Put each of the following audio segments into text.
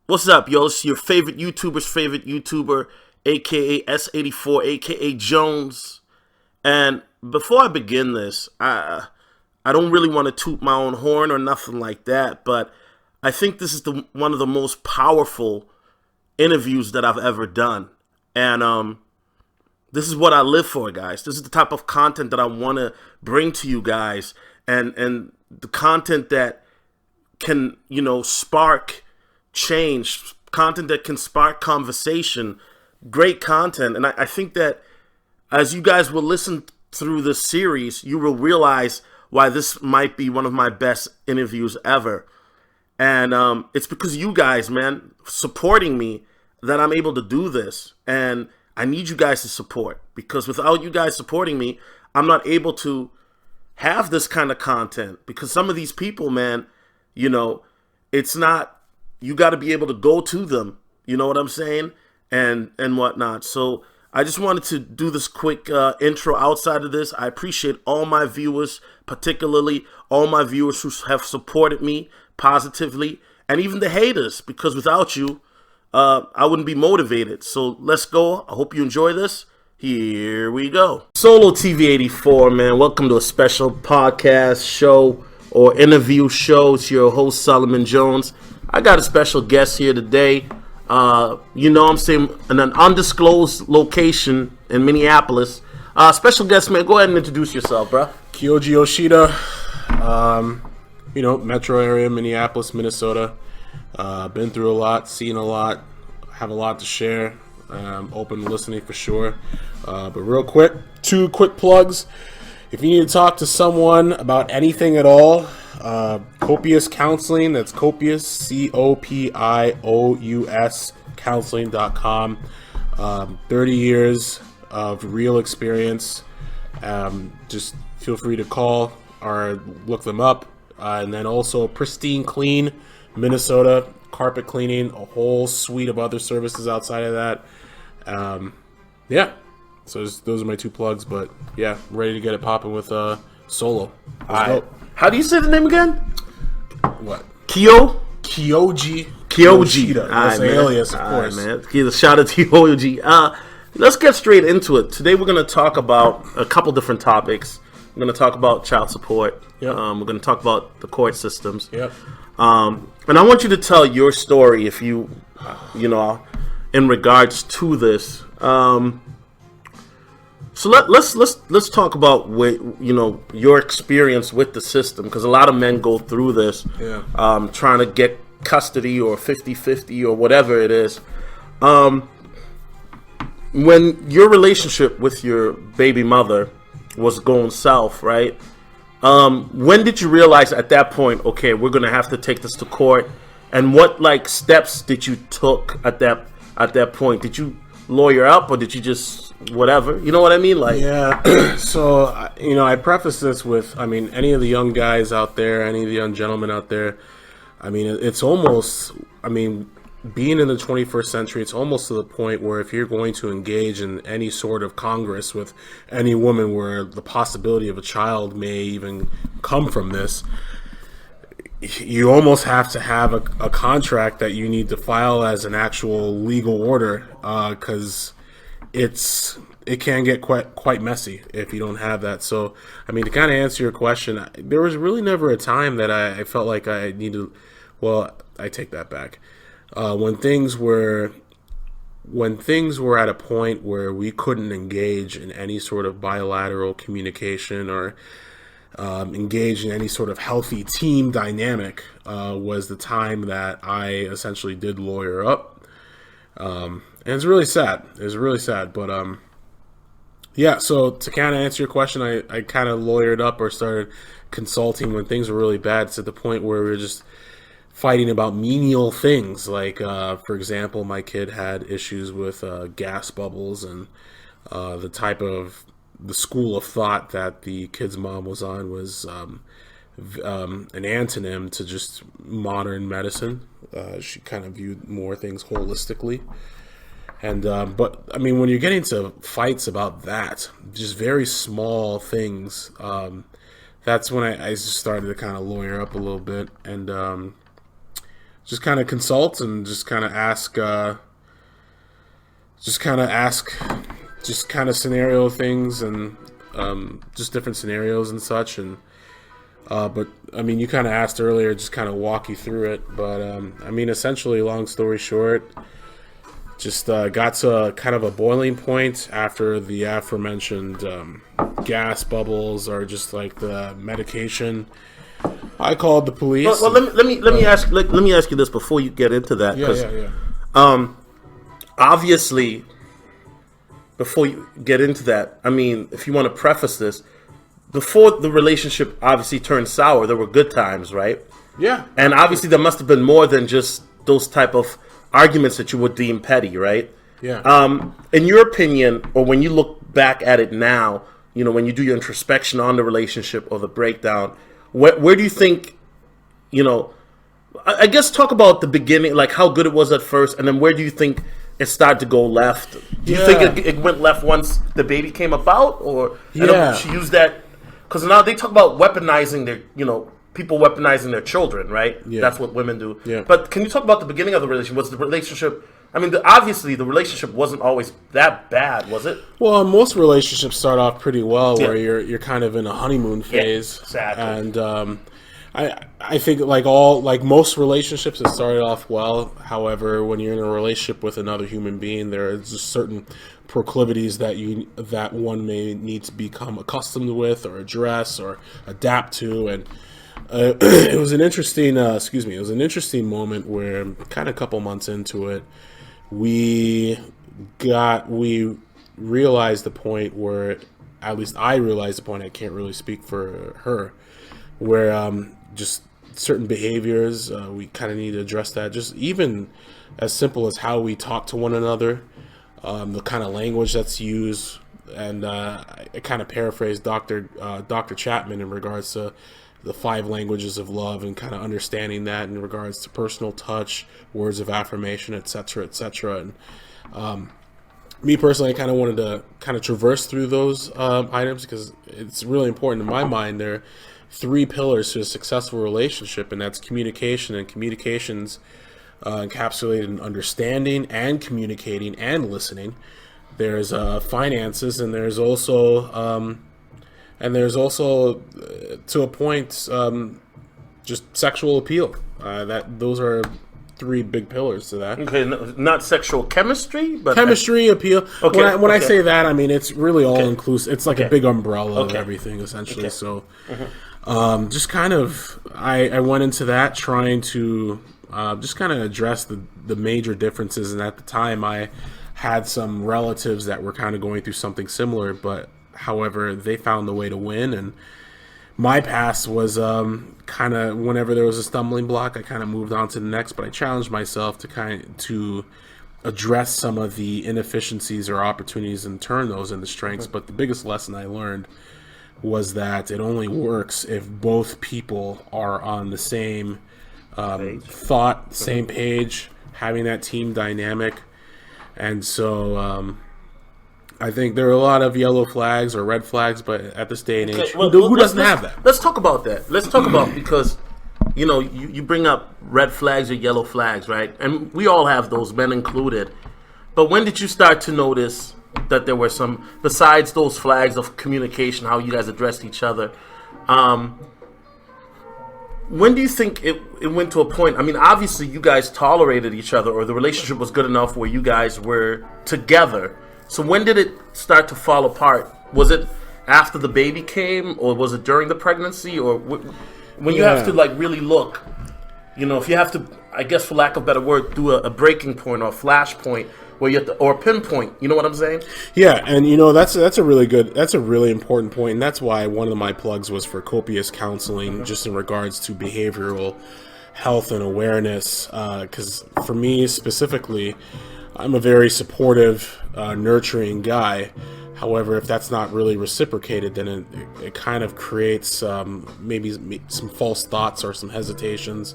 What's up, yo? It's your favorite YouTuber's favorite YouTuber, aka S84, aka Jones. And before I begin this, I don't really want to toot my own horn or nothing like that, but I think this is one of the most powerful interviews that I've ever done. And this is what I live for, guys. This is the type of content that I want to bring to you guys, and the content that can, spark change, content that can spark conversation, great content. And I think that as you guys will listen through this series, you will realize why this might be one of my best interviews ever. And it's because you guys, man, supporting me that I'm able to do this. And I need you guys to support, because without you guys supporting me, I'm not able to have this kind of content. Because some of these people, man, it's not, you got to be able to go to them, you know what I'm saying, and whatnot. So I just wanted to do this quick intro. Outside of this, I appreciate all my viewers, particularly all my viewers who have supported me positively, and even the haters, because without you, I wouldn't be motivated. So let's go. I hope you enjoy this. Here we go. Solo TV 84, man. Welcome to a special podcast show or interview show. It's your host, Solomon Jones. I got a special guest here today. I'm saying in an undisclosed location in Minneapolis. Special guest, man. Go ahead and introduce yourself, bro. Kyoji Yoshida, metro area, Minneapolis, Minnesota. Been through a lot, seen a lot, have a lot to share. Open to listening for sure. But real quick, 2 quick plugs. If you need to talk to someone about anything at all, Copious Counseling, that's Copious, COPIOUS, counseling.com. 30 years of real experience. Just feel free to call or look them up. And then also Pristine Clean, Minnesota, carpet cleaning, a whole suite of other services outside of that. So those are my 2 plugs, but yeah, I'm ready to get it popping with Solo. Let's go. How do you say the name again? What? Kyoji Yoshida. That's an alias, of course. Man. Shout out to Kyoji. Let's get straight into it. Today we're going to talk about a couple different topics. We're going to talk about child support. Yep. We're going to talk about the court systems. Yep. And I want you to tell your story, if you, in regards to this. So let's talk about your experience with the system, because a lot of men go through this, trying to get custody or 50-50 or whatever it is. When your relationship with your baby mother was going south, right? When did you realize at that point, okay, we're gonna have to take this to court? And what steps did you took at that point? Did you lawyer up, or did you just whatever? You know what I mean? Yeah. So, I preface this with, any of the young guys out there, any of the young gentlemen out there, it's almost, being in the 21st century, it's almost to the point where if you're going to engage in any sort of congress with any woman where the possibility of a child may even come from this, you almost have to have a contract that you need to file as an actual legal order, because it can get quite messy if you don't have that. So, to kind of answer your question, there was really never a time that I felt like I needed. Well, I take that back. When things were at a point where we couldn't engage in any sort of bilateral communication or engage in any sort of healthy team dynamic, was the time that I essentially did lawyer up. And it's really sad. But so to kind of answer your question, I kind of lawyered up or started consulting when things were really bad. It's at the point where we were just fighting about menial things. Like, for example, my kid had issues with gas bubbles, and the school of thought that the kid's mom was on was an antonym to just modern medicine. She kind of viewed more things holistically. And but when you're getting to fights about that, just very small things, that's when I just started to kind of lawyer up a little bit. And just kind of consult and just kind of ask, just kind of scenario things and just different scenarios and such. And but I mean, you kind of asked earlier, just kind of walk you through it. But I mean, essentially, long story short, just got to kind of a boiling point after the aforementioned gas bubbles or just like the medication. I called the police. Well, let me ask you this before you get into that. Yeah. Obviously, before you get into that, I mean, if you want to preface this, before the relationship obviously turned sour, there were good times, right? Yeah. And obviously there must have been more than just those type of arguments that you would deem petty, right? Yeah. In your opinion, or when you look back at it now, you know, when you do your introspection on the relationship or the breakdown, where do you think, you know, I guess talk about the beginning, like how good it was at first, and then where do you think it started to go left? Do you think it went left once the baby came about, or she used that? Because now they talk about weaponizing their, you know, people weaponizing their children, right? Yeah. That's what women do. Yeah. But can you talk about the beginning of the relationship? Was the relationship? I mean, obviously the relationship wasn't always that bad, was it? Well, most relationships start off pretty well, where you're kind of in a honeymoon phase, exactly. And I think like most relationships, it started off well. However, when you're in a relationship with another human being, there is just certain proclivities that one may need to become accustomed with, or address, or adapt to, and it was an interesting moment where, kind of a couple months into it, we realized the point where, at least I realized the point, I can't really speak for her, where just certain behaviors, we kind of need to address that. Just even as simple as how we talk to one another, the kind of language that's used, and I kind of paraphrase Dr. Chapman in regards to the 5 languages of love, and kind of understanding that in regards to personal touch, words of affirmation, etc., etc. And me personally, I kind of wanted to kind of traverse through those items, because it's really important in my mind. There are 3 pillars to a successful relationship, and that's communication, and communications encapsulated in understanding and communicating and listening. There's finances, and there's also to a point, just sexual appeal. Those are 3 big pillars to that. Okay, not sexual chemistry, but chemistry, appeal. Okay, when I say that, I mean it's really all inclusive. It's like a big umbrella of Okay. everything, essentially. Okay. So, just kind of, I went into that trying to just kind of address the major differences. And at the time, I had some relatives that were kind of going through something similar, but however, they found the way to win. And my past was kind of, whenever there was a stumbling block, I kind of moved on to the next. But I challenged myself to address some of the inefficiencies or opportunities and turn those into strengths. But the biggest lesson I learned was that it only works if both people are on the same thought, same page, having that team dynamic. And so I think there are a lot of yellow flags or red flags, but at this day and age, who doesn't have that? Let's talk about that. Let's talk about, because, you know, you bring up red flags or yellow flags, right? And we all have those, men included. But when did you start to notice that there were some, besides those flags of communication, how you guys addressed each other? When do you think it went to a point? I mean, obviously you guys tolerated each other, or the relationship was good enough where you guys were together. So when did it start to fall apart? Was it after the baby came, or was it during the pregnancy, or when you have to like really look, you know, if you have to, I guess for lack of a better word, do a breaking point or a flash point where you have to, or a pinpoint, you know what I'm saying? Yeah, and you know, that's a really important point, and that's why one of my plugs was for copious counseling, just in regards to behavioral health and awareness, because for me specifically, I'm a very supportive, nurturing guy. However, if that's not really reciprocated, then it kind of creates maybe some false thoughts or some hesitations.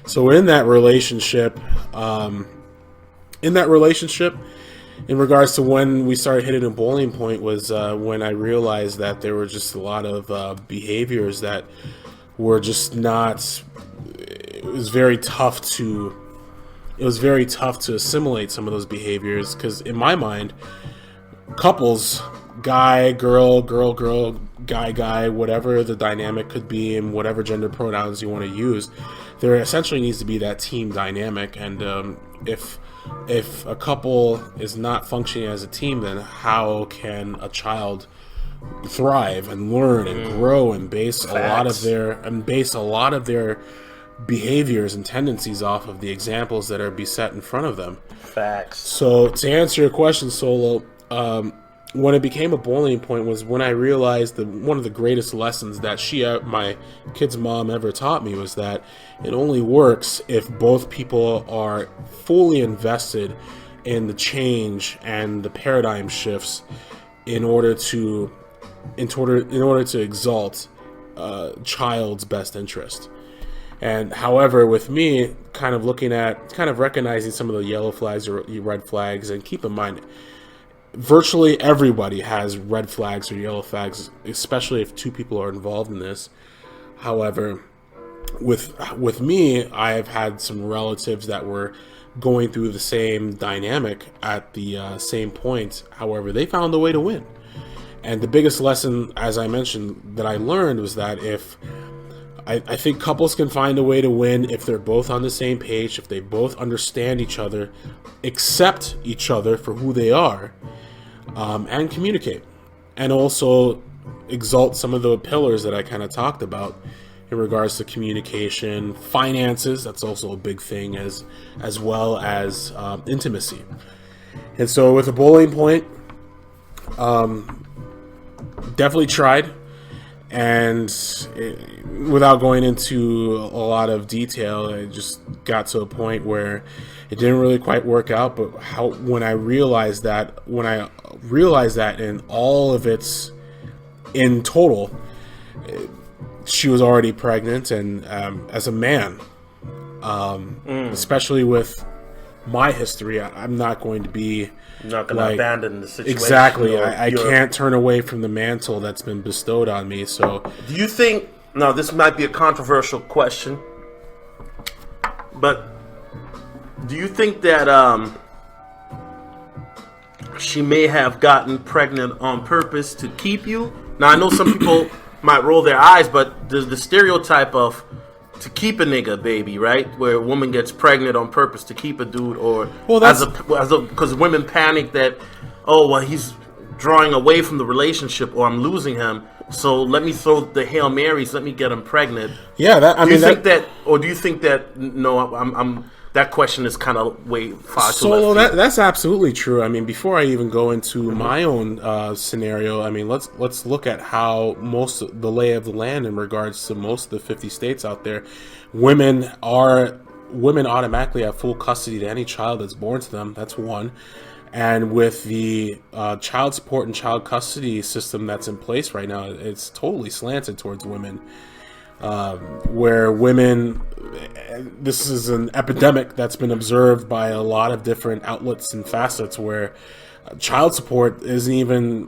So in that relationship, in regards to when we started hitting a boiling point, was when I realized that there were just a lot of behaviors that were just not it was very tough to assimilate some of those behaviors, because in my mind, couples, guy, girl, girl, girl, guy, guy, whatever the dynamic could be, and whatever gender pronouns you want to use, there essentially needs to be that team dynamic. And if a couple is not functioning as a team, then how can a child thrive and learn and grow and base a lot of their behaviors and tendencies off of the examples that are beset in front of them? Facts. So to answer your question, Solo, when it became a boiling point was when I realized that one of the greatest lessons that my kid's mom, ever taught me was that it only works if both people are fully invested in the change and the paradigm shifts in order to exalt child's best interest. And however, with me, kind of recognizing some of the yellow flags or red flags, and keep in mind, virtually everybody has red flags or yellow flags, especially if two people are involved in this. However, with me, I have had some relatives that were going through the same dynamic at the same point. However, they found a way to win. And the biggest lesson, as I mentioned, that I learned was that I think couples can find a way to win if they're both on the same page, if they both understand each other, accept each other for who they are, and communicate. And also exalt some of the pillars that I kind of talked about in regards to communication, finances, that's also a big thing, as well as intimacy. And so with a bowling point, definitely tried. And without going into a lot of detail, it just got to a point where it didn't really quite work out. But when I realized that in all of its, in total, she was already pregnant. And as a man, especially with my history, I'm not going to be... Not going to abandon the situation. Exactly. I can't turn away from the mantle that's been bestowed on me. So, do you think... Now, this might be a controversial question, but do you think that she may have gotten pregnant on purpose to keep you? Now, I know some people might roll their eyes, but there's the stereotype of to keep a nigga baby, right? Where a woman gets pregnant on purpose to keep a dude, or because women panic that, oh, well, he's drawing away from the relationship, or I'm losing him, so let me throw the Hail Marys, let me get him pregnant. Yeah, do you think that? No, I'm. That question is kind of way far too left. That's absolutely true. I mean, before I even go into my own scenario, I mean, let's look at how the lay of the land in regards to most of the 50 states out there. Women automatically have full custody to any child that's born to them. That's one. And with the child support and child custody system that's in place right now, it's totally slanted towards women. Where women, this is an epidemic that's been observed by a lot of different outlets and facets, where child support isn't even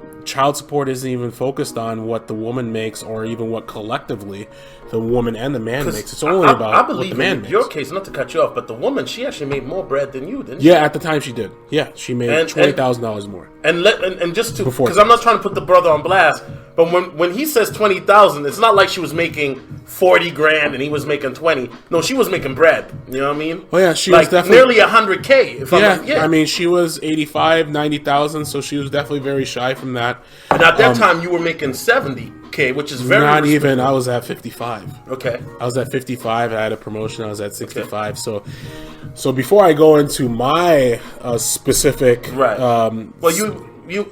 focused on what the woman makes, or even what collectively the woman and the man makes. It's only about what the man makes. Your case, not to cut you off, but the woman, she actually made more bread than you, didn't she? Yeah, at the time she did. Yeah, she made $20,000 more. And just to, because I'm not trying to put the brother on blast, but when he says 20,000, it's not like she was making 40 grand and he was making 20. No, she was making bread. You know what I mean? Oh yeah, she was definitely nearly 100K. I mean, she was 85, 90,000, so she was definitely very shy from that. And at that time, you were making 70K, which is very not even. I was at 55. Okay, I was at 55. I had a promotion. I was at 65. Okay. So before I go into my specific, right? Well,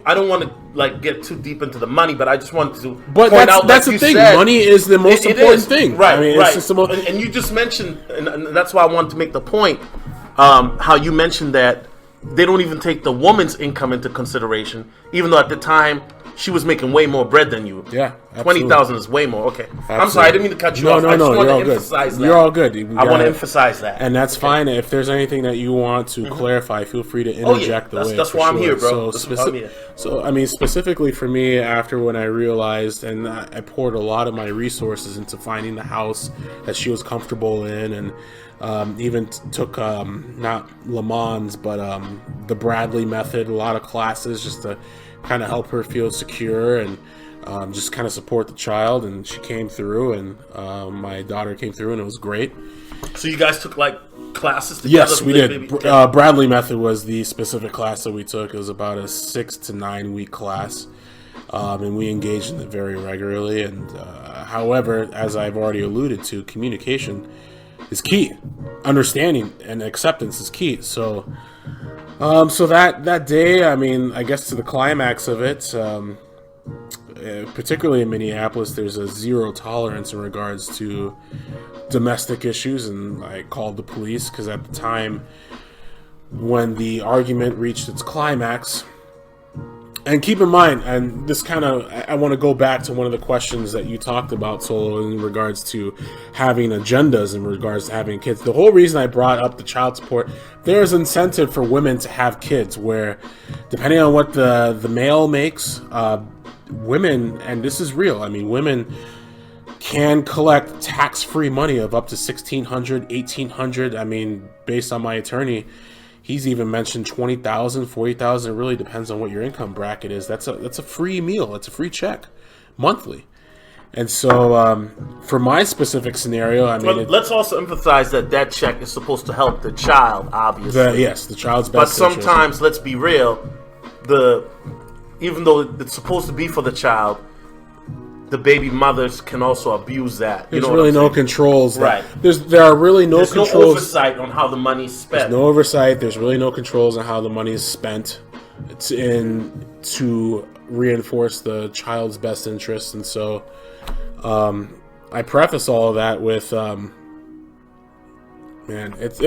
I don't want to get too deep into the money, but I just wanted to point out. That's the thing. Money is the most important thing, right? I mean, right. It's just and you just mentioned, and that's why I wanted to make the point. How you mentioned that they don't even take the woman's income into consideration, even though at the time she was making way more bread than you. Yeah, absolutely. 20,000 is way more. Okay, Absolutely. I'm sorry, I didn't mean to cut you off. I just want to emphasize that. You're all good. I want to emphasize that, and that's fine. If there's anything that you want to clarify, feel free to interject. That's why I'm here, bro. So I mean, specifically for me, after when I realized, and I poured a lot of my resources into finding the house that she was comfortable in, and even took not Le Mans, but the Bradley method, a lot of classes just to kind of help her feel secure and just kind of support the child. And she came through, and my daughter came through, and it was great. So you guys took like classes together? Yes, we did. Bradley method was the specific class that we took. It was about a 6 to 9 week class, and we engaged in it very regularly. And however, as I've already alluded to, communication is key. Understanding and acceptance is key. So that day, I mean, I guess to the climax of it, particularly in Minneapolis, there's a zero tolerance in regards to domestic issues, and I called the police because at the time when the argument reached its climax, and keep in mind, and this kind of, I want to go back to one of the questions that you talked about, Solo, in regards to having agendas, in regards to having kids. The whole reason I brought up the child support, there's incentive for women to have kids, where depending on what the male makes, women, and this is real, I mean, women can collect tax-free money of up to $1,600, $1,800. I mean, based on my attorney, he's even mentioned $20,000, $40,000. It really depends on what your income bracket is. That's a free meal. It's a free check monthly. And so for my specific scenario, I mean, let's also emphasize that check is supposed to help the child, obviously. Yes, the child's best. But sometimes, let's be real, even though it's supposed to be for the child, the baby mothers can also abuse that. There's really no controls. Right. There are really no controls. There's no oversight on how the money's spent. There's no oversight. There's really no controls on how the money is spent. It's to reinforce the child's best interest. And so I preface all of that with, man, it's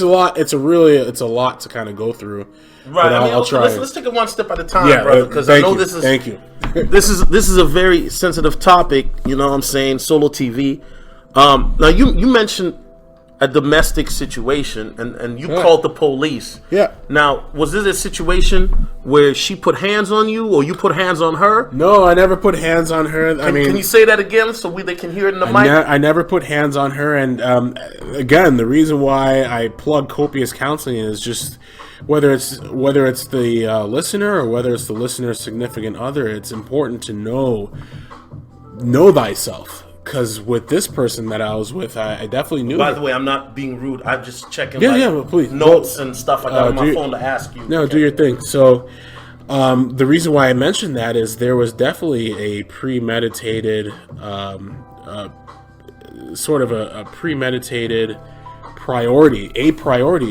a lot. It's a lot to kind of go through. Right. I'll try. Let's take it one step at a time, brother. Because I know this is. Thank you. This is a very sensitive topic. You know what I'm saying? Solo TV. Now you mentioned a domestic situation, and you called the police. Yeah. Now, was this a situation where she put hands on you, or you put hands on her? No, I never put hands on her. Can you say that again so they can hear it in the mic? I never put hands on her, and again, the reason why I plug copious counseling is just whether it's the listener or whether it's the listener's significant other, it's important to know thyself. Because with this person that I was with, I definitely knew. By the way, I'm not being rude. I'm just checking please. notes and stuff I got on my phone to ask you. No, do your thing. So the reason why I mentioned that is there was definitely a premeditated, sort of a premeditated priority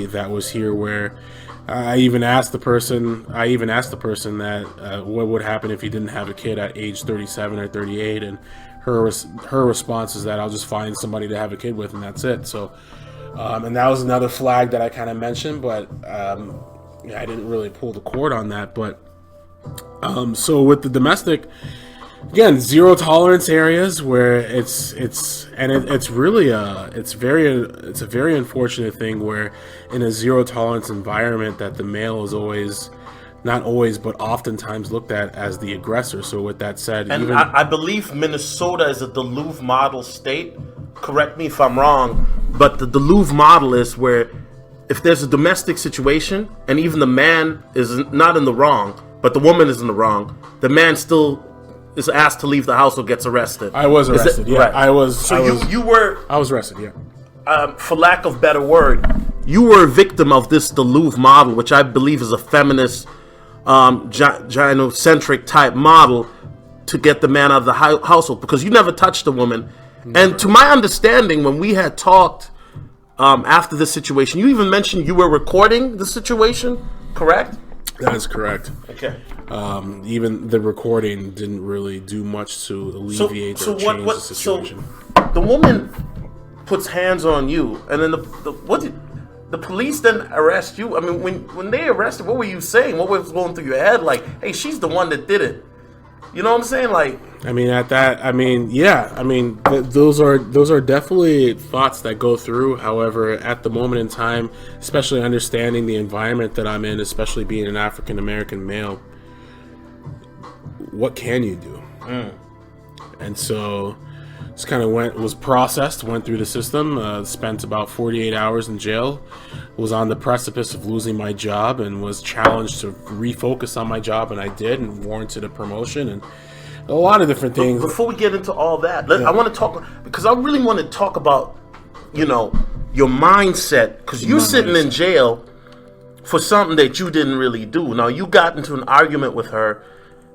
that was here, where I even asked the person that what would happen if he didn't have a kid at age 37 or 38, and her response is that I'll just find somebody to have a kid with, and that's it. So, and that was another flag that I kind of mentioned, but I didn't really pull the cord on that. But so with the domestic, again, zero tolerance areas where it's really it's a very unfortunate thing where in a zero tolerance environment that the male is always, not always, but oftentimes looked at as the aggressor. So with that said, and I believe Minnesota is a Duluth model state. Correct me if I'm wrong, but the Duluth model is where if there's a domestic situation and even the man is not in the wrong, but the woman is in the wrong, the man still is asked to leave the house or gets arrested. I was arrested. Yeah, right. I was arrested. Yeah. For lack of better word, you were a victim of this Duluth model, which I believe is a feminist, gynocentric type model to get the man out of the household, because you never touched a woman. Never. And to my understanding, when we had talked after this situation, you even mentioned you were recording the situation, correct? That is correct. Okay. Even the recording didn't really do much to alleviate or change the situation. So the woman puts hands on you, and then the police then arrest you. I mean, when they arrested, what were you saying? What was going through your head? Like, hey, she's the one that did it. You know what I'm saying? Like, I mean, yeah. I mean, those are definitely thoughts that go through. However, at the moment in time, especially understanding the environment that I'm in, especially being an African American male, what can you do? And so, just kind of went through the system, spent about 48 hours in jail, was on the precipice of losing my job, and was challenged to refocus on my job, and I did, and warranted a promotion, and a lot of different things. Before we get into all that, I want to talk, because I really want to talk about, your mindset, because you're sitting in jail for something that you didn't really do. Now, you got into an argument with her.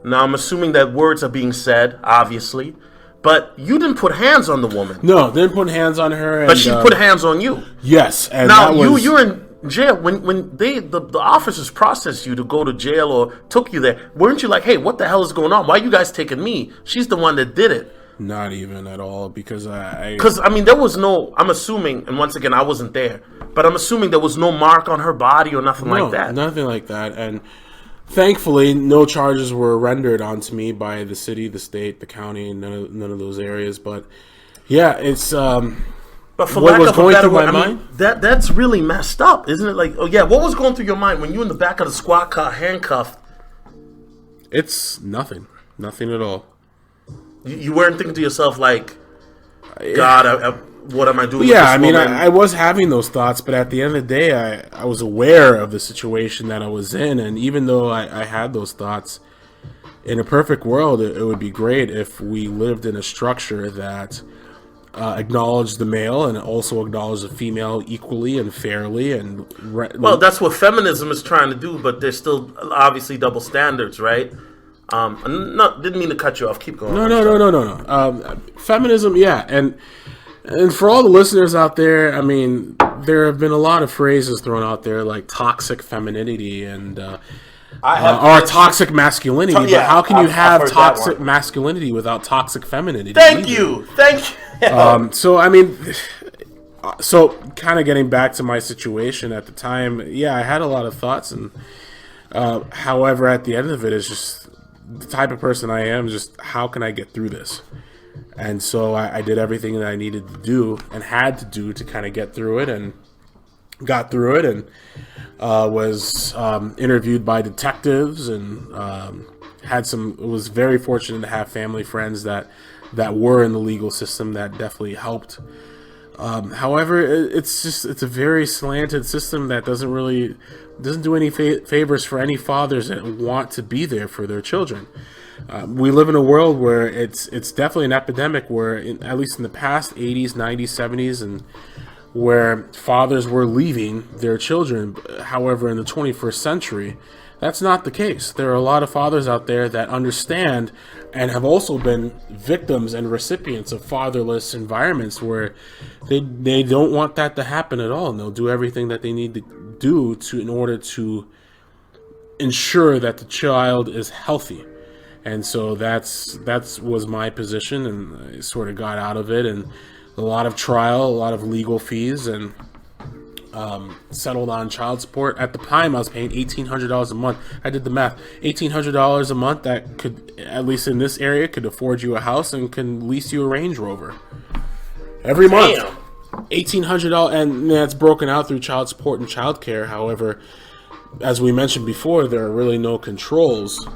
Now, I'm assuming that words are being said, obviously, but you didn't put hands on the woman. No, didn't put hands on her. But she put hands on you. Yes. And now, you're in jail. When the officers processed you to go to jail or took you there, weren't you like, hey, what the hell is going on? Why are you guys taking me? She's the one that did it. Not even at all, because there was no, I'm assuming, and once again, I wasn't there, but I'm assuming there was no mark on her body or nothing like that. Nothing like that. And thankfully, no charges were rendered onto me by the city, the state, the county, none of those areas. But yeah, it's but for what lack was of going a better through my word, mind. That's really messed up, isn't it? Like, oh yeah, what was going through your mind when you in the back of the squad car, handcuffed? It's nothing at all. You weren't thinking to yourself like, God, what am I doing? Yeah, I mean, I was having those thoughts, but at the end of the day, I was aware of the situation that I was in, and even though I had those thoughts, in a perfect world, it would be great if we lived in a structure that acknowledged the male and also acknowledged the female equally and fairly. Well, that's what feminism is trying to do, but there's still obviously double standards, right? Didn't mean to cut you off. Keep going. No. Feminism, yeah, and for all the listeners out there, I mean, there have been a lot of phrases thrown out there like toxic femininity and or toxic masculinity. But how can you have toxic masculinity without toxic femininity? Thank you. So I mean, kind of getting back to my situation at the time, yeah, I had a lot of thoughts, and however, at the end of it, it's just the type of person I am. Just how can I get through this? And so I did everything that I needed to do and had to do to kind of get through it, and got through it, and was interviewed by detectives, and was very fortunate to have family friends that were in the legal system that definitely helped. However, it's a very slanted system that doesn't do any favors for any fathers that want to be there for their children. We live in a world where it's definitely an epidemic where, at least in the past 80s, 90s, 70s, and where fathers were leaving their children. However, in the 21st century, that's not the case. There are a lot of fathers out there that understand and have also been victims and recipients of fatherless environments where they don't want that to happen at all, and they'll do everything that they need to do in order to ensure that the child is healthy. And so that was my position, and I sort of got out of it, and a lot of trial, a lot of legal fees, and settled on child support. At the time, I was paying $1,800 a month. I did the math. $1,800 a month, that could, at least in this area, could afford you a house and can lease you a Range Rover every month. $1,800, and that's broken out through child support and child care. However, as we mentioned before, there are really no controls.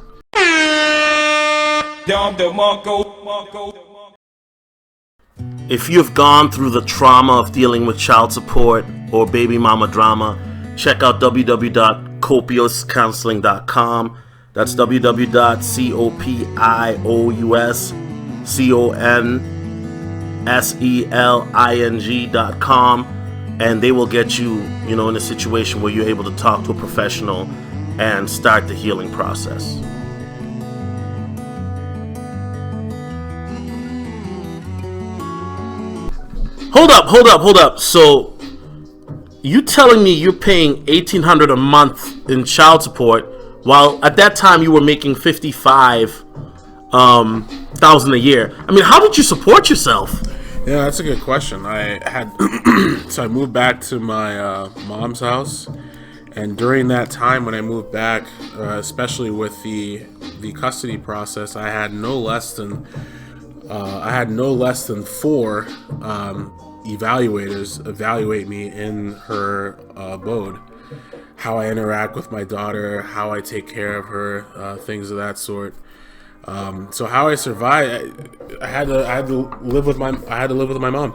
If you've gone through the trauma of dealing with child support or baby mama drama, check out www.copiuscounseling.com. That's www.copiuscounseling.com, and they will get you, in a situation where you're able to talk to a professional and start the healing process. Hold up. So, you telling me you're paying $1,800 a month in child support, while at that time you were making $55,000 a year? I mean, how did you support yourself? Yeah, that's a good question. I moved back to my mom's house, and during that time when I moved back, especially with the the custody process, I had no less than 4 evaluators evaluate me in her abode. How I interact with my daughter, how I take care of her, things of that sort. So how I survived, I had to live with my mom,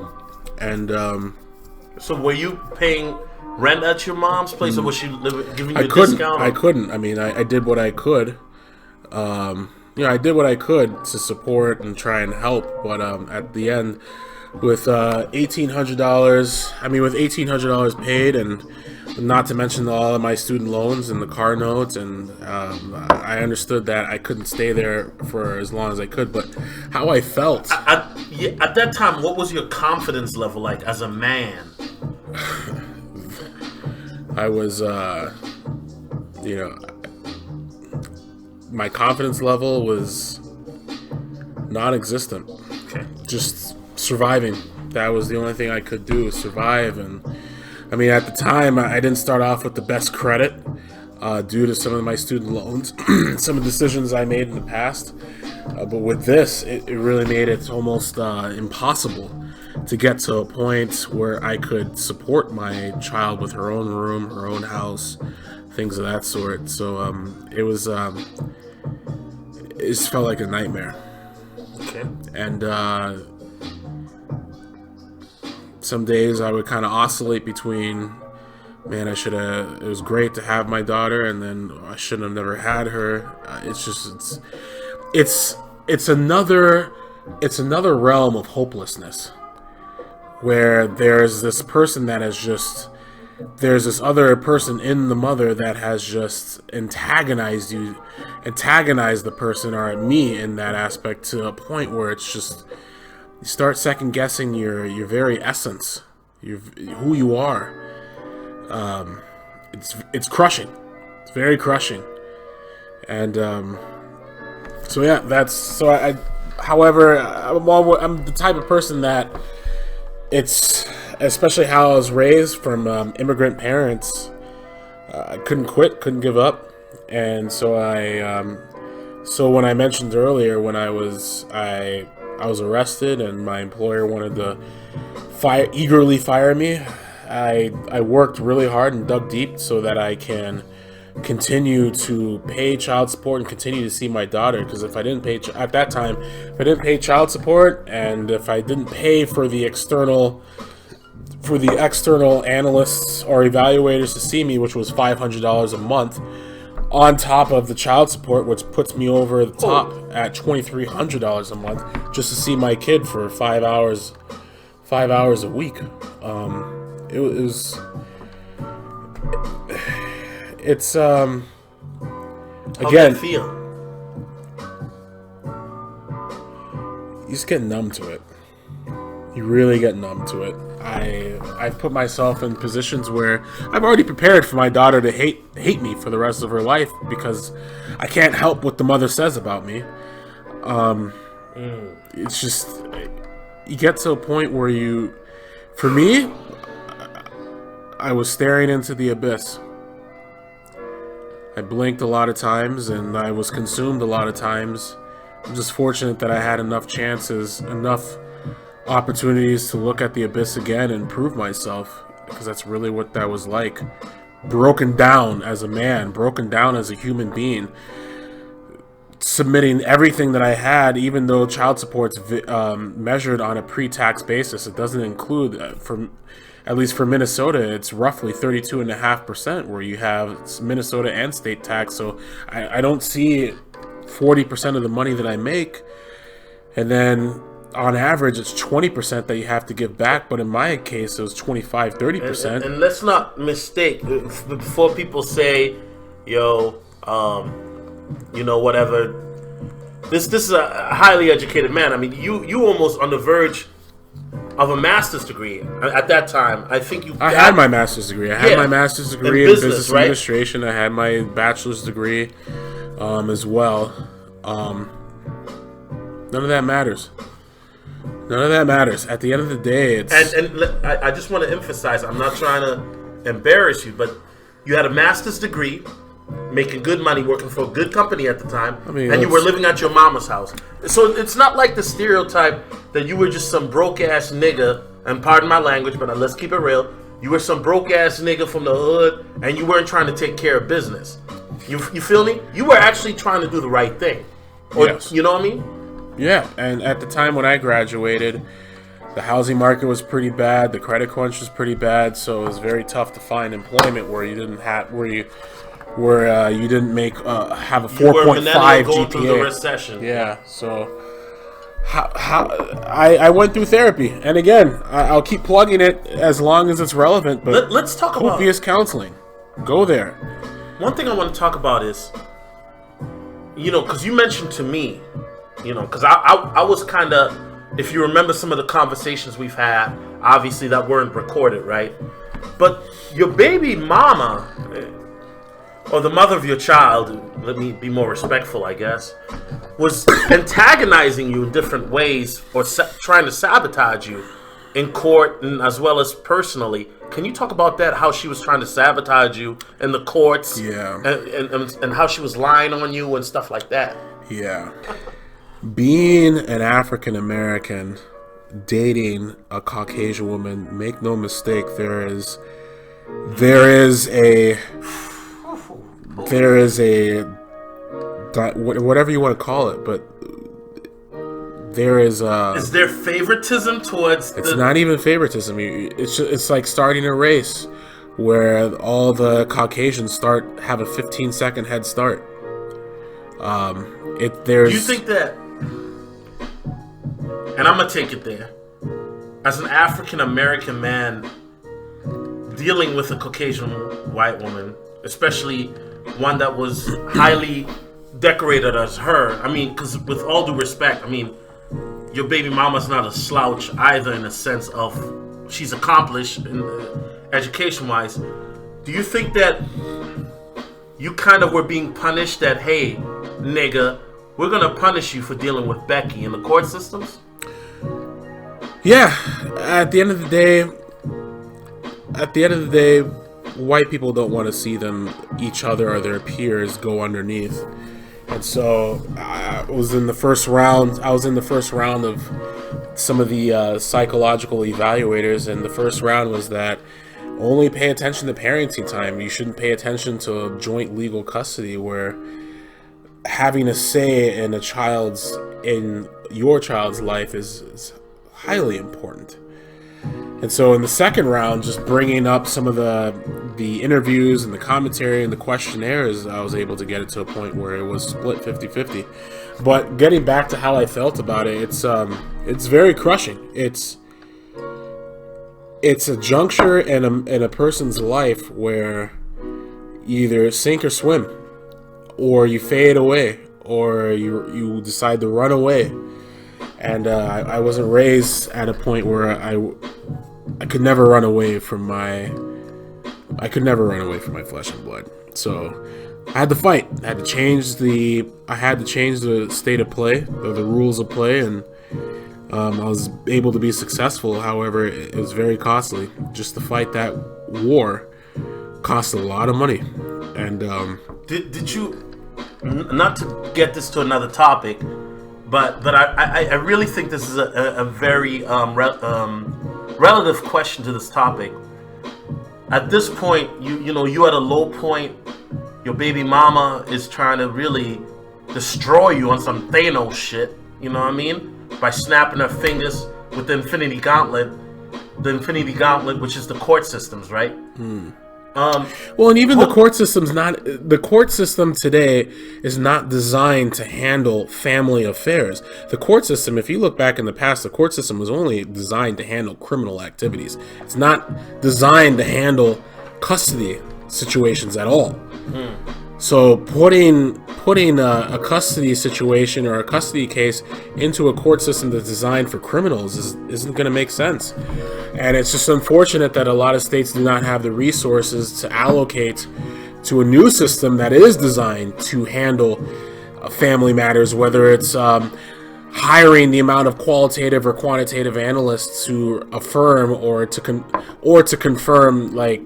and So were you paying rent at your mom's place, or was she giving you a discount? I couldn't. I mean, I did what I could. I did what I could to support and try and help, but at the end, with $1,800 paid, and not to mention all of my student loans and the car notes, and I understood that I couldn't stay there for as long as I could. But how I felt at that time, what was your confidence level like as a man? I was, my confidence level was non-existent. Okay. Just surviving. That was the only thing I could do, survive. And I mean, at the time, I didn't start off with the best credit due to some of my student loans, some of the decisions I made in the past. But with this, it really made it almost impossible to get to a point where I could support my child with her own room, her own house, things of that sort. So it just felt like a nightmare. Okay. And some days I would kind of oscillate between, man, it was great to have my daughter, and then I shouldn't have never had her. It's another realm of hopelessness, where there's this person that there's this other person in the mother that has just antagonized the person, or me, in that aspect, to a point where it's just, you start second guessing your very essence, who you are. It's crushing. It's very crushing. And however, I'm the type of person that, it's especially how I was raised from immigrant parents. I couldn't quit, couldn't give up, and so when I mentioned earlier, when I was arrested and my employer wanted to eagerly fire me, I worked really hard and dug deep so that I can continue to pay child support and continue to see my daughter. Because if I didn't pay at that time, if I didn't pay child support, and if I didn't pay for the external analysts or evaluators to see me, which was $500 a month, on top of the child support, which puts me over the top at $2,300 a month just to see my kid for 5 hours a week. It's How'd again, that feel? you just get numb to it. You really get numb to it. I've put myself in positions where I've already prepared for my daughter to hate me for the rest of her life, because I can't help what the mother says about me. It's just, you get to a point where for me, I was staring into the abyss. I blinked a lot of times, and I was consumed a lot of times. I'm just fortunate that I had enough chances, enough opportunities to look at the abyss again and prove myself, because that's really what that was like. Broken down as a man, broken down as a human being, submitting everything that I had, even though child support's measured on a pre-tax basis. It doesn't include, at least for Minnesota, it's roughly 32.5%, where you have Minnesota and state tax. So I don't see 40% of the money that I make, and then on average it's 20% that you have to give back. But in my case, it was 25-30%. And let's not mistake, before people say, whatever, this is a highly educated man. I mean, you almost on the verge of a master's degree at that time. I think I had my master's degree. I had my master's degree in business right? administration. I had my bachelor's degree as well. None of that matters. None of that matters. At the end of the day, it's... And I just want to emphasize, I'm not trying to embarrass you, but you had a master's degree making good money, working for a good company at the time, I mean, and you were living at your mama's house. So it's not like the stereotype that you were just some broke-ass nigga, and pardon my language, but let's keep it real. You were some broke-ass nigga from the hood, and you weren't trying to take care of business. You feel me? You were actually trying to do the right thing. Or, yes. You know what I mean? Yeah, and at the time when I graduated, the housing market was pretty bad, the credit crunch was pretty bad, so it was very tough to find employment where you didn't have you didn't make have a 4.5 going GPA. Through the recession. Yeah, so I went through therapy, and again, I'll keep plugging it as long as it's relevant. But let's talk about copious counseling. Go there. One thing I want to talk about is, because you mentioned to me, because I was kind of, if you remember some of the conversations we've had, obviously that weren't recorded, right? But your baby mama, or the mother of your child, let me be more respectful, I guess, was antagonizing you in different ways or trying to sabotage you in court and as well as personally. Can you talk about that, how she was trying to sabotage you in the courts? Yeah. And how she was lying on you and stuff like that? Yeah. Being an African American, dating a Caucasian woman, make no mistake, there is a whatever you want to call it, but there is there favoritism towards? It's not even favoritism. It's like starting a race where all the Caucasians have a 15-second head start. Do you think that? And I'm gonna take it there. As an African American man dealing with a Caucasian white woman, especially one that was highly decorated as her. I mean, because with all due respect, I mean, your baby mama's not a slouch either, in the sense of she's accomplished education-wise. Do you think that you kind of were being punished that, hey, nigga, we're gonna punish you for dealing with Becky in the court systems? Yeah. At the end of the day, white people don't want to see each other or their peers go underneath. And so I was in the first round of some of the psychological evaluators, and the first round was that only pay attention to parenting time. You shouldn't pay attention to joint legal custody, where having a say in your child's life is highly important. And so in the second round, just bringing up some of the interviews and the commentary and the questionnaires, I was able to get it to a point where it was split 50-50. But getting back to how I felt about it, it's very crushing. It's a juncture in a person's life where you either sink or swim, or you fade away, or you decide to run away. And I wasn't raised at a point where I could never run away from my flesh and blood. So I had to fight. I had to change the state of play, or the rules of play, and I was able to be successful. However, it was very costly. Just to fight that war cost a lot of money. And did you, not to get this to another topic, but I really think this is a very relative question to this topic. At this point, you at a low point. Your baby mama is trying to really destroy you on some Thanos shit. You know what I mean? By snapping her fingers with the Infinity Gauntlet, which is the court systems, right? Well, and even the court system today is not designed to handle family affairs. The court system, if you look back in the past, the court system was only designed to handle criminal activities. It's not designed to handle custody situations at all. So putting a custody situation or a custody case into a court system that's designed for criminals isn't going to make sense. And it's just unfortunate that a lot of states do not have the resources to allocate to a new system that is designed to handle family matters, whether it's hiring the amount of qualitative or quantitative analysts to affirm or to confirm, like,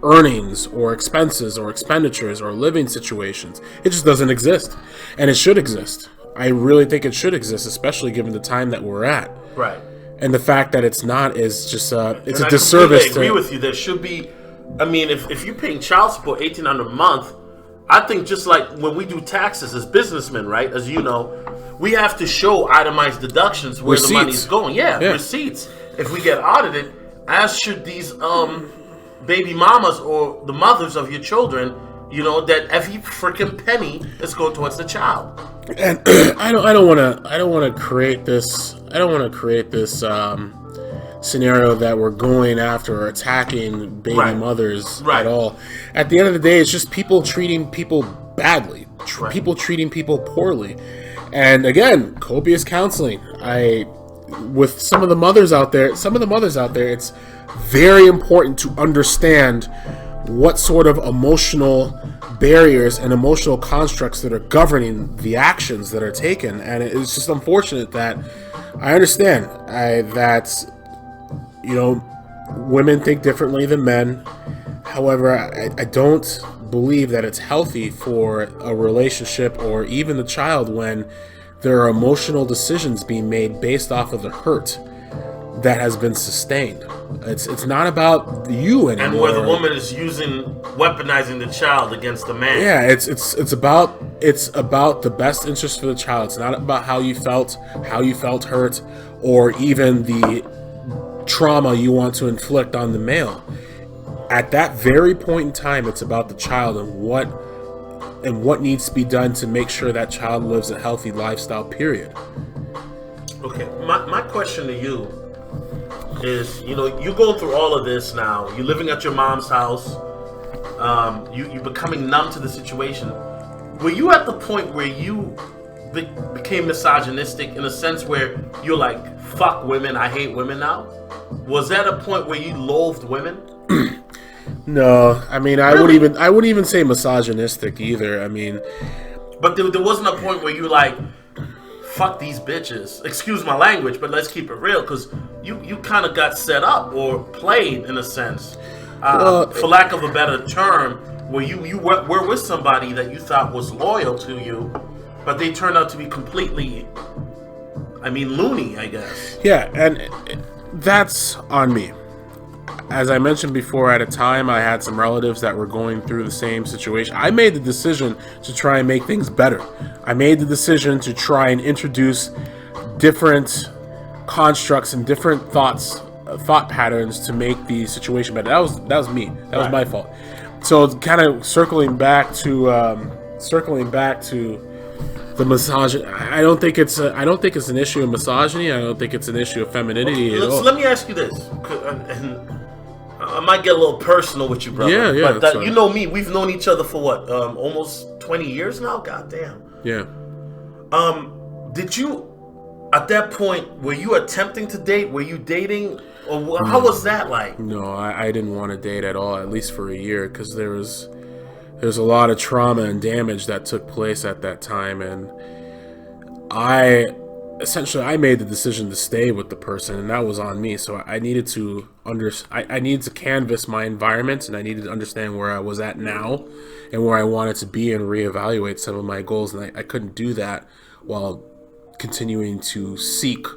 earnings or expenses or expenditures or living situations. It just doesn't exist, and it should exist. I really think it should exist, especially given the time that we're at. Right. And the fact that it's not is just it's a I disservice. I agree with you. There should be. I mean, if you're paying child support $1,800 a month, I think just like when we do taxes as businessmen, right? As you know, we have to show itemized deductions where Receipts. the money's going. Yeah, receipts. If we get audited, as should these baby mamas or the mothers of your children, you know, that every freaking penny is going towards the child. And I don't want to create this. I don't want to create this scenario that we're going after or attacking baby mothers at all. At the end of the day, it's just people treating people badly, people treating people poorly. And again, copious counseling. With some of the mothers out there, it's very important to understand what sort of emotional barriers and emotional constructs that are governing the actions that are taken. And it's just unfortunate that I understand that, you know, women think differently than men. However, I don't believe that it's healthy for a relationship or even the child when there are emotional decisions being made based off of the hurt that has been sustained. It's not about you anymore. And where the woman is weaponizing the child against the man. Yeah, it's about the best interest for the child. It's not about how you felt hurt, or even the trauma you want to inflict on the male. At that very point in time, it's about the child and what needs to be done to make sure that child lives a healthy lifestyle, period. Okay, my question to you is, you know, you're going through all of this now. You're living at your mom's house. You're becoming numb to the situation. Were you at the point where you became misogynistic in a sense where you're like, fuck women, I hate women now? Was that a point where you loathed women? No, I mean, I wouldn't even say misogynistic either. I mean, but there wasn't a point where you like, fuck these bitches. Excuse my language, but let's keep it real, because you kind of got set up or played in a sense, for lack of a better term, where you were with somebody that you thought was loyal to you, but they turned out to be completely, I mean, loony, I guess. Yeah, and that's on me. As I mentioned before, at a time I had some relatives that were going through the same situation. I made the decision to try and make things better. I made the decision to try and introduce different constructs and different thought patterns to make the situation better. That was me. That was my fault. So kind of circling back to the misogyny. I don't think it's an issue of misogyny. I don't think it's an issue of femininity at all. Let me ask you this, and I might get a little personal with you, brother. Yeah. But you know me. We've known each other for what, almost 20 years now. God damn. Yeah. Did you, at that point, were you attempting to date? Were you dating, or how was that like? No, I didn't want to date at all, at least for a year, because there's a lot of trauma and damage that took place at that time, and I made the decision to stay with the person, and that was on me. So I needed to I needed to canvas my environment, and I needed to understand where I was at now and where I wanted to be, and reevaluate some of my goals. And I couldn't do that while continuing to seek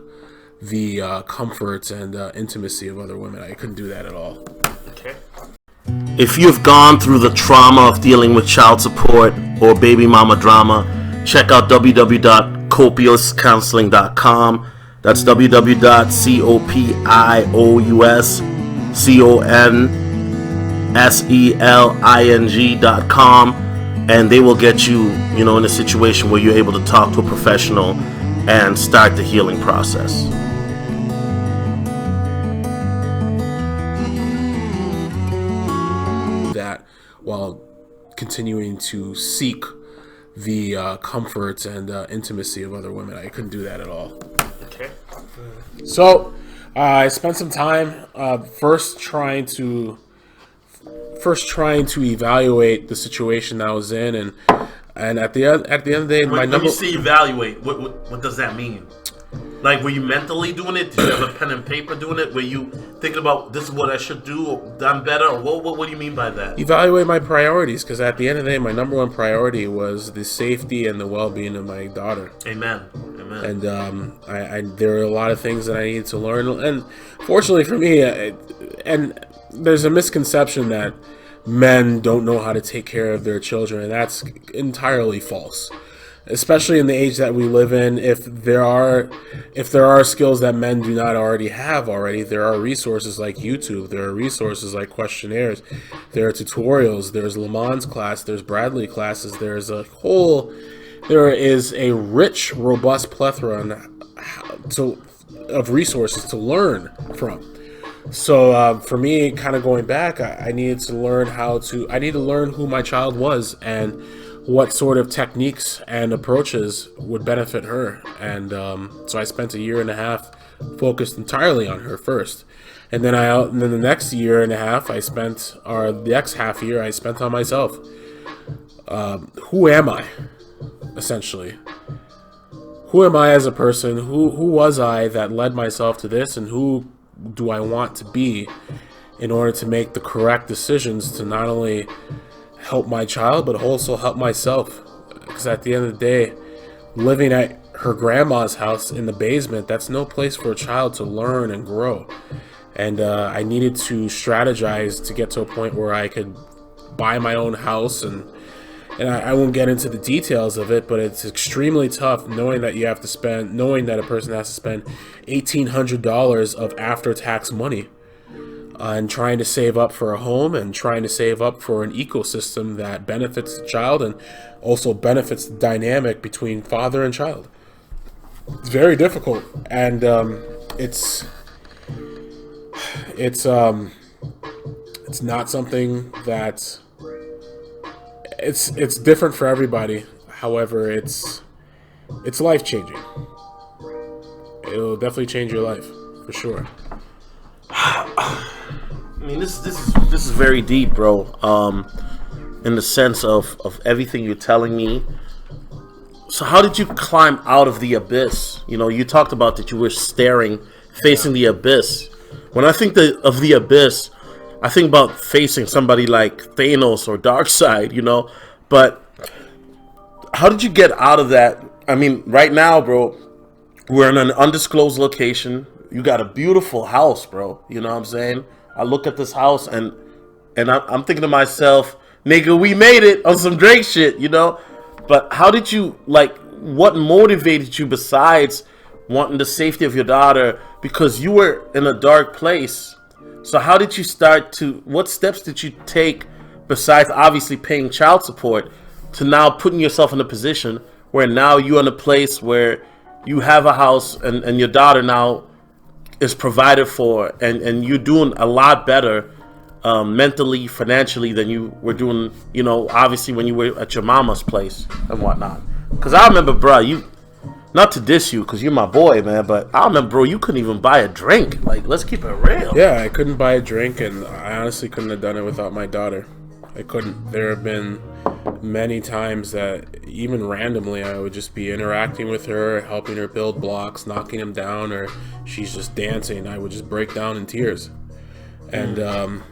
the comfort and intimacy of other women. I couldn't do that at all. Okay. If you've gone through the trauma of dealing with child support or baby mama drama, check out www.copiouscounseling.com. That's www.copiouscounseling.com, and they will get you, you know, in a situation where you're able to talk to a professional and start the healing process. That while continuing to seek the comfort and intimacy of other women. I couldn't do that at all. Okay. So I spent some time first trying to evaluate the situation that I was in, and at the end of the day, when you say evaluate, what does that mean? Like, were you mentally doing it? Did you have a pen and paper doing it? Were you thinking about this is what I should do, or done better? Or what do you mean by that? Evaluate my priorities, because at the end of the day, my number one priority was the safety and the well-being of my daughter. Amen. Amen. And there are a lot of things that I needed to learn. And fortunately for me, and there's a misconception that men don't know how to take care of their children, and that's entirely false. Especially in the age that we live in, if there are skills that men do not already have, there are resources like YouTube, there are resources like questionnaires, there are tutorials, there's Le Mans class, there's Bradley classes, there is a rich, robust plethora of resources to learn from. So for me, kind of going back, I needed to learn who my child was and what sort of techniques and approaches would benefit her. And so I spent a year and a half focused entirely on her first. And then the next year and a half the next half year I spent on myself. Who am I, essentially? Who am I as a person? Who was I that led myself to this? And who do I want to be in order to make the correct decisions to not only help my child, but also help myself? Because at the end of the day, living at her grandma's house in the basement, that's no place for a child to learn and grow. And I needed to strategize to get to a point where I could buy my own house, and I won't get into the details of it, but it's extremely tough knowing that a person has to spend $1,800 of after-tax money and trying to save up for a home and trying to save up for an ecosystem that benefits the child and also benefits the dynamic between father and child. It's very difficult, and it's not something that it's different for everybody. However, it's life-changing. It'll definitely change your life for sure. I mean, this is very deep, bro. In the sense of everything you're telling me. So how did you climb out of the abyss? You know, you talked about that you were facing the abyss. When I think of the abyss, I think about facing somebody like Thanos or Darkseid, you know. But how did you get out of that? I mean, right now, bro, we're in an undisclosed location. You got a beautiful house, bro. You know what I'm saying? I look at this house and I'm thinking to myself, nigga, we made it on some Drake shit, you know? But how did you, what motivated you besides wanting the safety of your daughter? Because you were in a dark place. So how did you what steps did you take besides obviously paying child support to now putting yourself in a position where now you're in a place where you have a house and your daughter now is provided for, and you're doing a lot better mentally, financially than you were doing, you know, obviously when you were at your mama's place and whatnot. Because I remember, bro, not to diss you because you're my boy, man, but I remember, bro, you couldn't even buy a drink. Like, let's keep it real. Yeah, I couldn't buy a drink, and I honestly couldn't have done it without my daughter. I couldn't. There have been many times that even randomly I would just be interacting with her, helping her build blocks, knocking them down, or she's just dancing. I would just break down in tears. And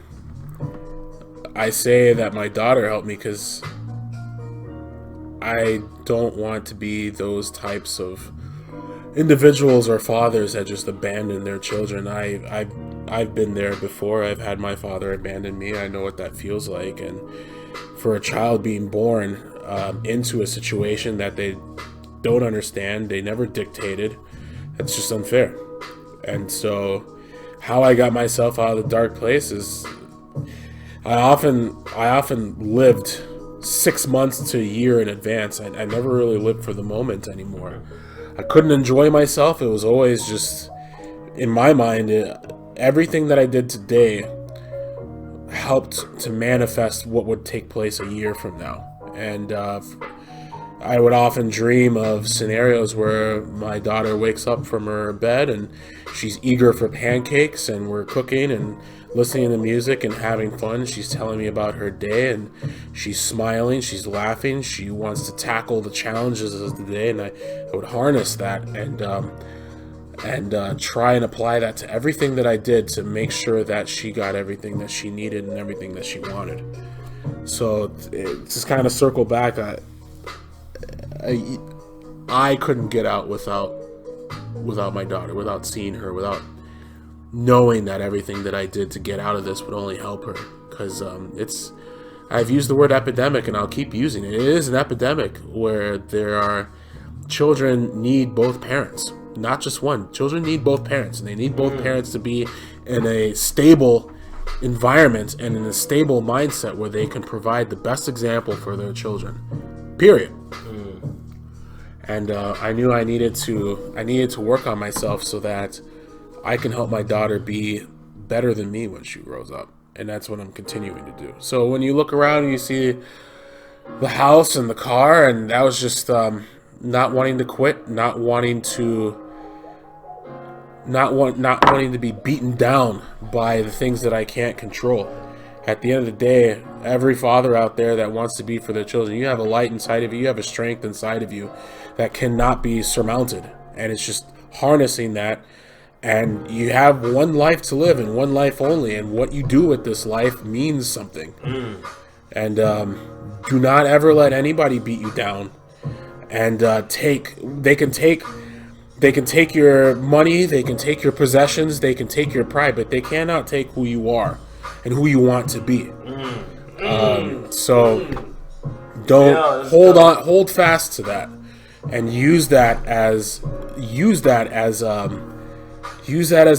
I say that my daughter helped me because I don't want to be those types of individuals or fathers that just abandon their children. I've been there before. I've had my father abandon me. I know what that feels like. And for a child being born into a situation that they don't understand, they never dictated, that's just unfair. And so how I got myself out of the dark place is I often lived 6 months to a year in advance. I never really lived for the moment anymore. I couldn't enjoy myself. It was always just, in my mind, everything that I did today helped to manifest what would take place a year from now. And I would often dream of scenarios where my daughter wakes up from her bed and she's eager for pancakes, and we're cooking and listening to music and having fun. She's telling me about her day, and she's smiling, she's laughing, she wants to tackle the challenges of the day, and I would harness that. And and try and apply that to everything that I did to make sure that she got everything that she needed and everything that she wanted. So it's just kind of circle back. I couldn't get out without my daughter, without seeing her, without knowing that everything that I did to get out of this would only help her. Because I've used the word epidemic, and I'll keep using it. It is an epidemic where there are children need both parents, not just one. Children need both parents, and they need both parents to be in a stable environment and in a stable mindset where they can provide the best example for their children. Period. And I knew I needed to work on myself so that I can help my daughter be better than me when she grows up. And that's what I'm continuing to do. So when you look around and you see the house and the car, and that was just not wanting to quit, not wanting to be beaten down by the things that I can't control. At the end of the day, every father out there that wants to be for their children, you have a light inside of you, you have a strength inside of you that cannot be surmounted. And it's just harnessing that. And you have one life to live, and one life only, and what you do with this life means something. And do not ever let anybody beat you down. And they can take your money, they can take your possessions, they can take your pride, but they cannot take who you are and who you want to be. So don't hold fast to that, and use that as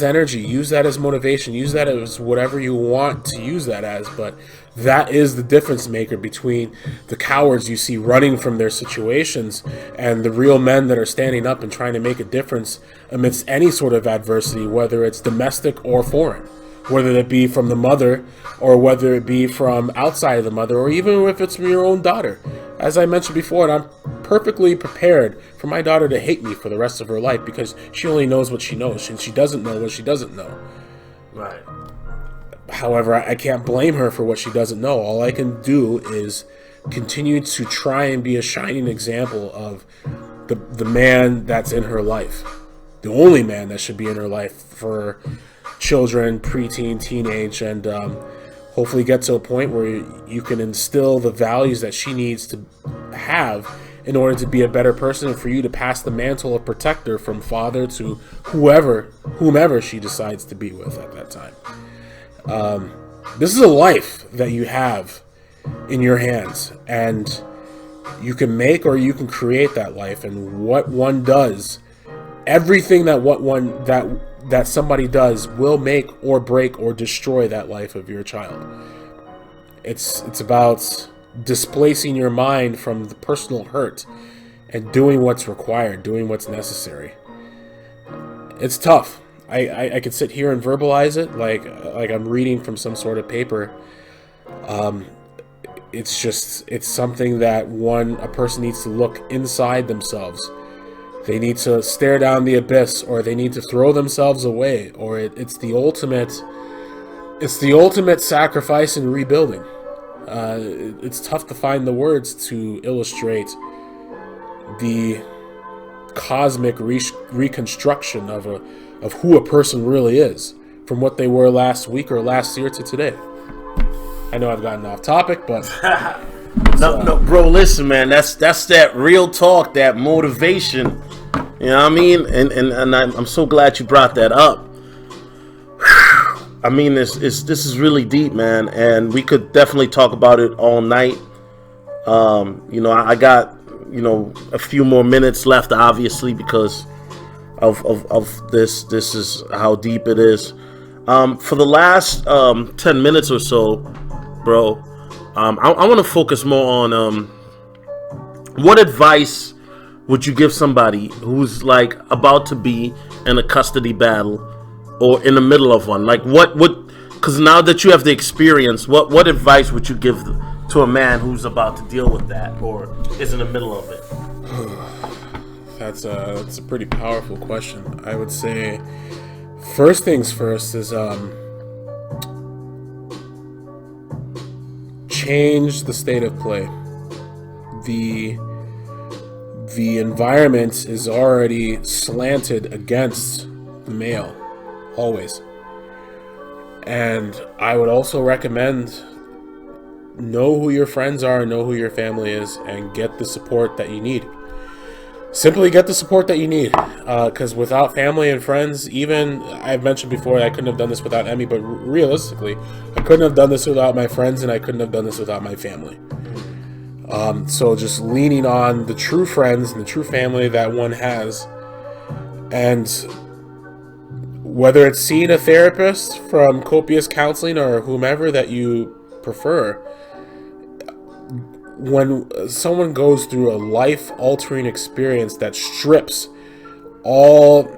energy, use that as motivation, use that as whatever you want to use that as. But that is the difference maker between the cowards you see running from their situations and the real men that are standing up and trying to make a difference amidst any sort of adversity, whether it's domestic or foreign, whether it be from the mother or whether it be from outside of the mother, or even if it's from your own daughter. As I mentioned before, and I'm perfectly prepared for my daughter to hate me for the rest of her life, because she only knows what she knows, and she doesn't know what she doesn't know. Right. However, I can't blame her for what she doesn't know. All I can do is continue to try and be a shining example of the man that's in her life. The only man that should be in her life for children, preteen, teenage, and hopefully get to a point where you can instill the values that she needs to have in order to be a better person, and for you to pass the mantle of protector from father to whomever she decides to be with at that time. This is a life that you have in your hands, and you can make or you can create that life. And what one does, everything that somebody does will make or break or destroy that life of your child. It's about displacing your mind from the personal hurt and doing what's required, doing what's necessary. It's tough. I could sit here and verbalize it like I'm reading from some sort of paper. It's something that a person needs to look inside themselves. They need to stare down the abyss, or they need to throw themselves away, or it's the ultimate sacrifice and rebuilding. It's tough to find the words to illustrate the cosmic reconstruction of who a person really is from what they were last week or last year to today. I know I've gotten off topic, but no, bro. Listen, man. That's that real talk, that motivation. You know what I mean? And I'm so glad you brought that up. I mean, this is really deep, man, and we could definitely talk about it all night. I got a few more minutes left, obviously, because of this. This is how deep it is. For the last 10 minutes or so, bro, I want to focus more on what advice would you give somebody who's like about to be in a custody battle or in the middle of one? Like because now that you have the experience, what advice would you give to a man who's about to deal with that or is in the middle of it? That's a pretty powerful question. I would say first things first is change the state of play. the environment is already slanted against the male, always. And I would also recommend know who your friends are, know who your family is, and get the support that you need. Simply get the support that you need, because without family and friends, even I've mentioned before, I couldn't have done this without Emmy, but realistically, I couldn't have done this without my friends, and I couldn't have done this without my family. So just leaning on the true friends and the true family that one has, and whether it's seeing a therapist from copious counseling or whomever that you prefer, when someone goes through a life-altering experience that strips all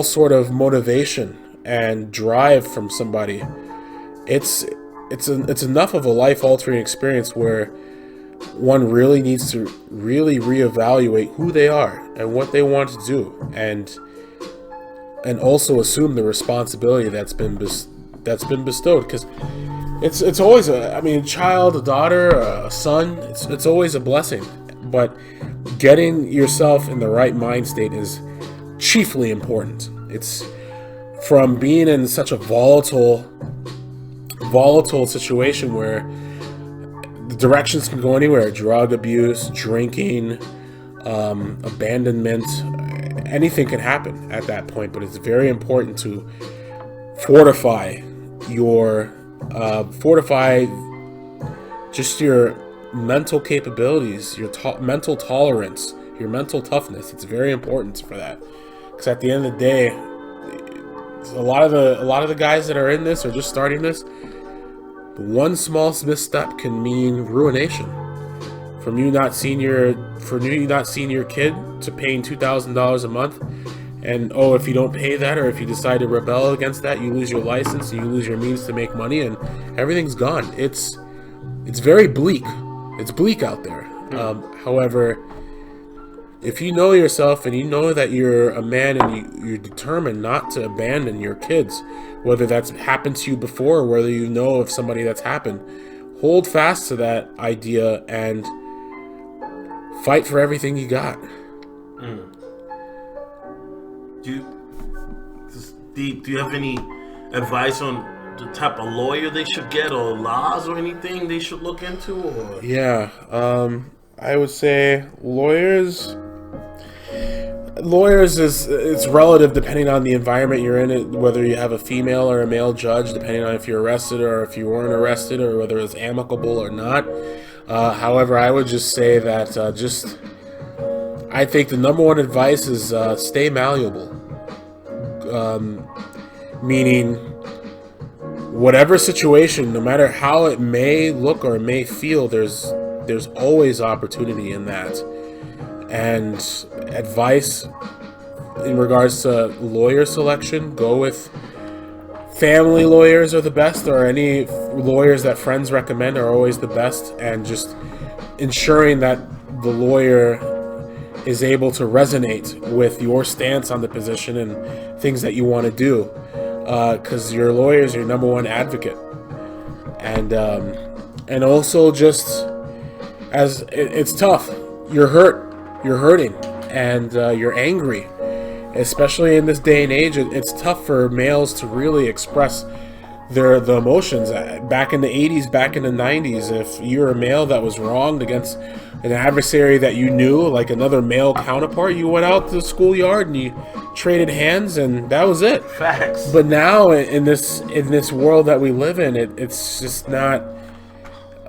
sort of motivation and drive from somebody, it's enough of a life-altering experience where one really needs to really reevaluate who they are and what they want to do, and also assume the responsibility that's been bestowed, because it's always a child, a daughter, a son, it's always a blessing, but getting yourself in the right mind state is chiefly important. It's from being in such a volatile situation where the directions can go anywhere: drug abuse, drinking, abandonment, anything can happen at that point. But it's very important to fortify just your mental capabilities, your mental tolerance, your mental toughness. It's very important for that, because at the end of the day, a lot of the guys that are in this or just starting this, one small misstep can mean ruination. From you not seeing your kid to paying $2,000 a month, and if you don't pay that, or if you decide to rebel against that, you lose your license, you lose your means to make money, and everything's gone. It's very bleak. It's bleak out there. However, if you know yourself and you know that you're a man and you're determined not to abandon your kids, whether that's happened to you before or whether you know of somebody that's happened, hold fast to that idea and fight for everything you got. Do you have any advice on the type of lawyer they should get, or laws or anything they should look into? Or? Yeah, I would say lawyers it's relative depending on the environment you're in, whether you have a female or a male judge, depending on if you're arrested or if you weren't arrested, or whether it's amicable or not. However, I would just say that I think the number one advice is stay malleable. Meaning, whatever situation, no matter how it may look or may feel, there's always opportunity in that. And advice in regards to lawyer selection, go with family lawyers are the best, or any lawyers that friends recommend are always the best, and just ensuring that the lawyer is able to resonate with your stance on the position and things that you want to do, because your lawyer is your number one advocate. And also, just as it's tough, you're hurting, and you're angry, especially in this day and age. It's tough for males to really express the emotions. Back in the 80s, back in the 90s, if you're a male that was wronged against an adversary that you knew, like another male counterpart, you went out to the schoolyard and you traded hands, and that was it. Facts. But now in this world that we live in, it's just not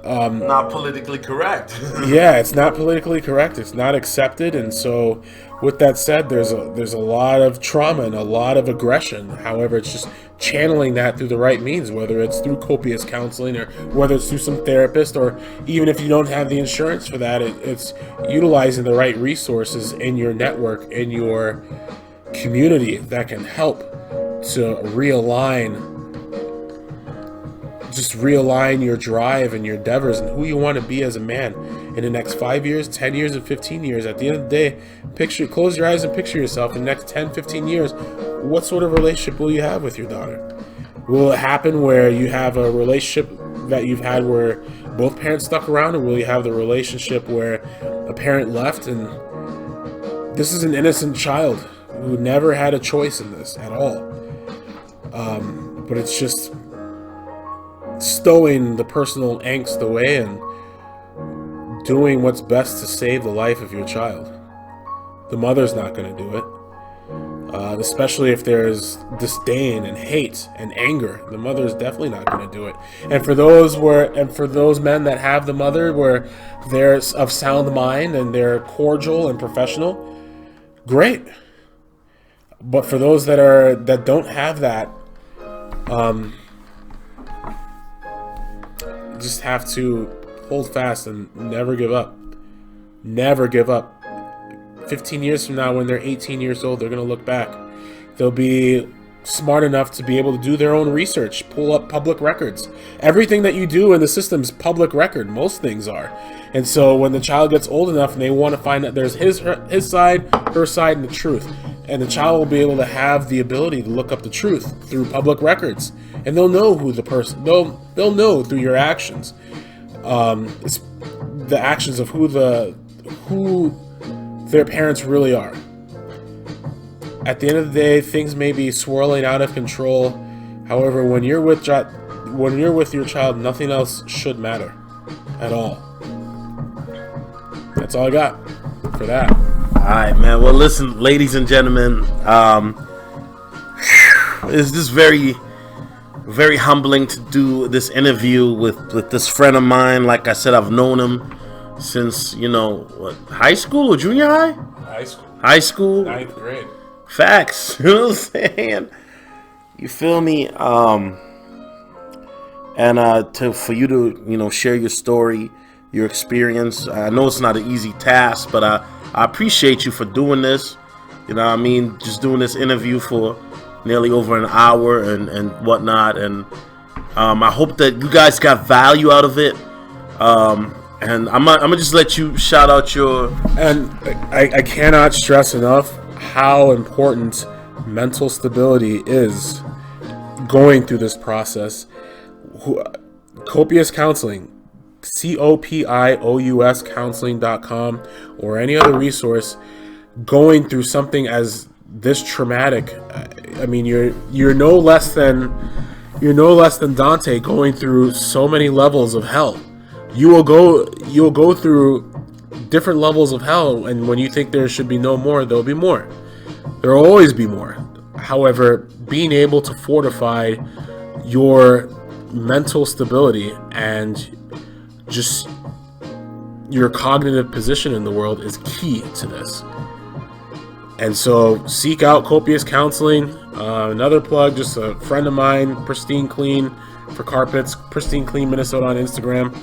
politically correct. Yeah, it's not politically correct. It's not accepted. And so with that said, there's a lot of trauma and a lot of aggression. However, it's just channeling that through the right means, whether it's through copious counseling or whether it's through some therapist, or even if you don't have the insurance for that, it's utilizing the right resources in your network, in your community, that can help to realign your drive and your endeavors and who you want to be as a man in the next 5 years, 10 years, and 15 years. At the end of the day, close your eyes and picture yourself in the next 10, 15 years. What sort of relationship will you have with your daughter? Will it happen where you have a relationship that you've had where both parents stuck around, or will you have the relationship where a parent left and this is an innocent child who never had a choice in this at all? But it's just stowing the personal angst away and doing what's best to save the life of your child. The mother's not going to do it. Especially if there's disdain and hate and anger, the mother is definitely not going to do it. And for those men that have the mother where they're of sound mind and they're cordial and professional, great. But for those that don't have that, just have to hold fast and never give up. Never give up. 15 years from now, when they're 18 years old, they're going to look back. They'll be smart enough to be able to do their own research, pull up public records. Everything that you do in the system's public record. Most things are. And so when the child gets old enough and they want to find that there's his side, her side, and the truth, and the child will be able to have the ability to look up the truth through public records, and they'll know who the person. They'll know through your actions. It's the actions of who their parents really are. At the end of the day, things may be swirling out of control. However, when you're with your child, nothing else should matter at all. That's all I got for that. All right, man. Well, listen, ladies and gentlemen, it's just very, very humbling to do this interview with this friend of mine. Like I said, I've known him since, high school or junior high? High school. 9th grade. Facts. You know what I'm saying? You feel me? And for you to, share your story, your experience. I know it's not an easy task, but I appreciate you for doing this. You know what I mean? Just doing this interview for nearly over an hour and whatnot. And I hope that you guys got value out of it. And I'm gonna just let you shout out your... And I cannot stress enough how important mental stability is going through this process. Copious Counseling, COPIOUS counseling.com, or any other resource going through something as this traumatic. I mean, you're no less than Dante going through so many levels of hell. You'll go through different levels of hell, and when you think there should be no more, there'll be more. There will always be more. However, being able to fortify your mental stability and just your cognitive position in the world is key to this. And so seek out Copious Counseling. Another plug, just a friend of mine, Pristine Clean for carpets, Pristine Clean Minnesota on Instagram.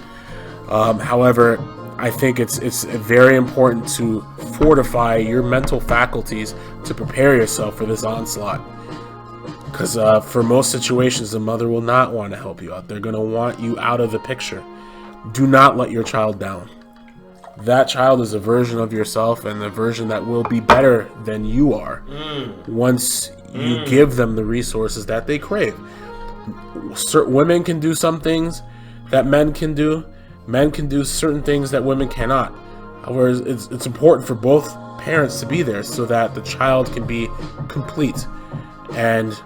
However, I think it's very important to fortify your mental faculties to prepare yourself for this onslaught. Because for most situations, the mother will not want to help you out. They're going to want you out of the picture. Do not let your child down. That child is a version of yourself, and a version that will be better than you are once you give them the resources that they crave. Women can do some things that men can do. Men can do certain things that women cannot. However, it's important for both parents to be there so that the child can be complete and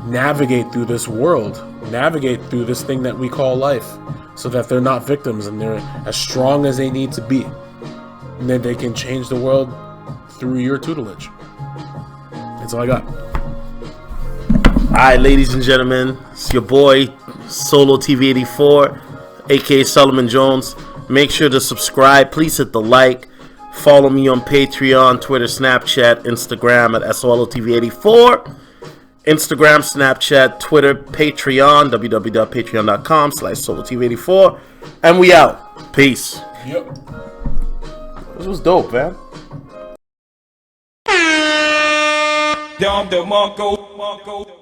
navigate through this world, navigate through this thing that we call life, so that they're not victims and they're as strong as they need to be. And then they can change the world through your tutelage. That's all I got. All right, ladies and gentlemen, it's your boy, Solo TV 84. aka Solomon Jones. Make sure to subscribe. Please hit the like. Follow me on Patreon, Twitter, Snapchat, Instagram at SoloTV84. Instagram, Snapchat, Twitter, Patreon, www.patreon.com/SoloTV84. And we out. Peace. Yep. This was dope, man. Dom the Marco.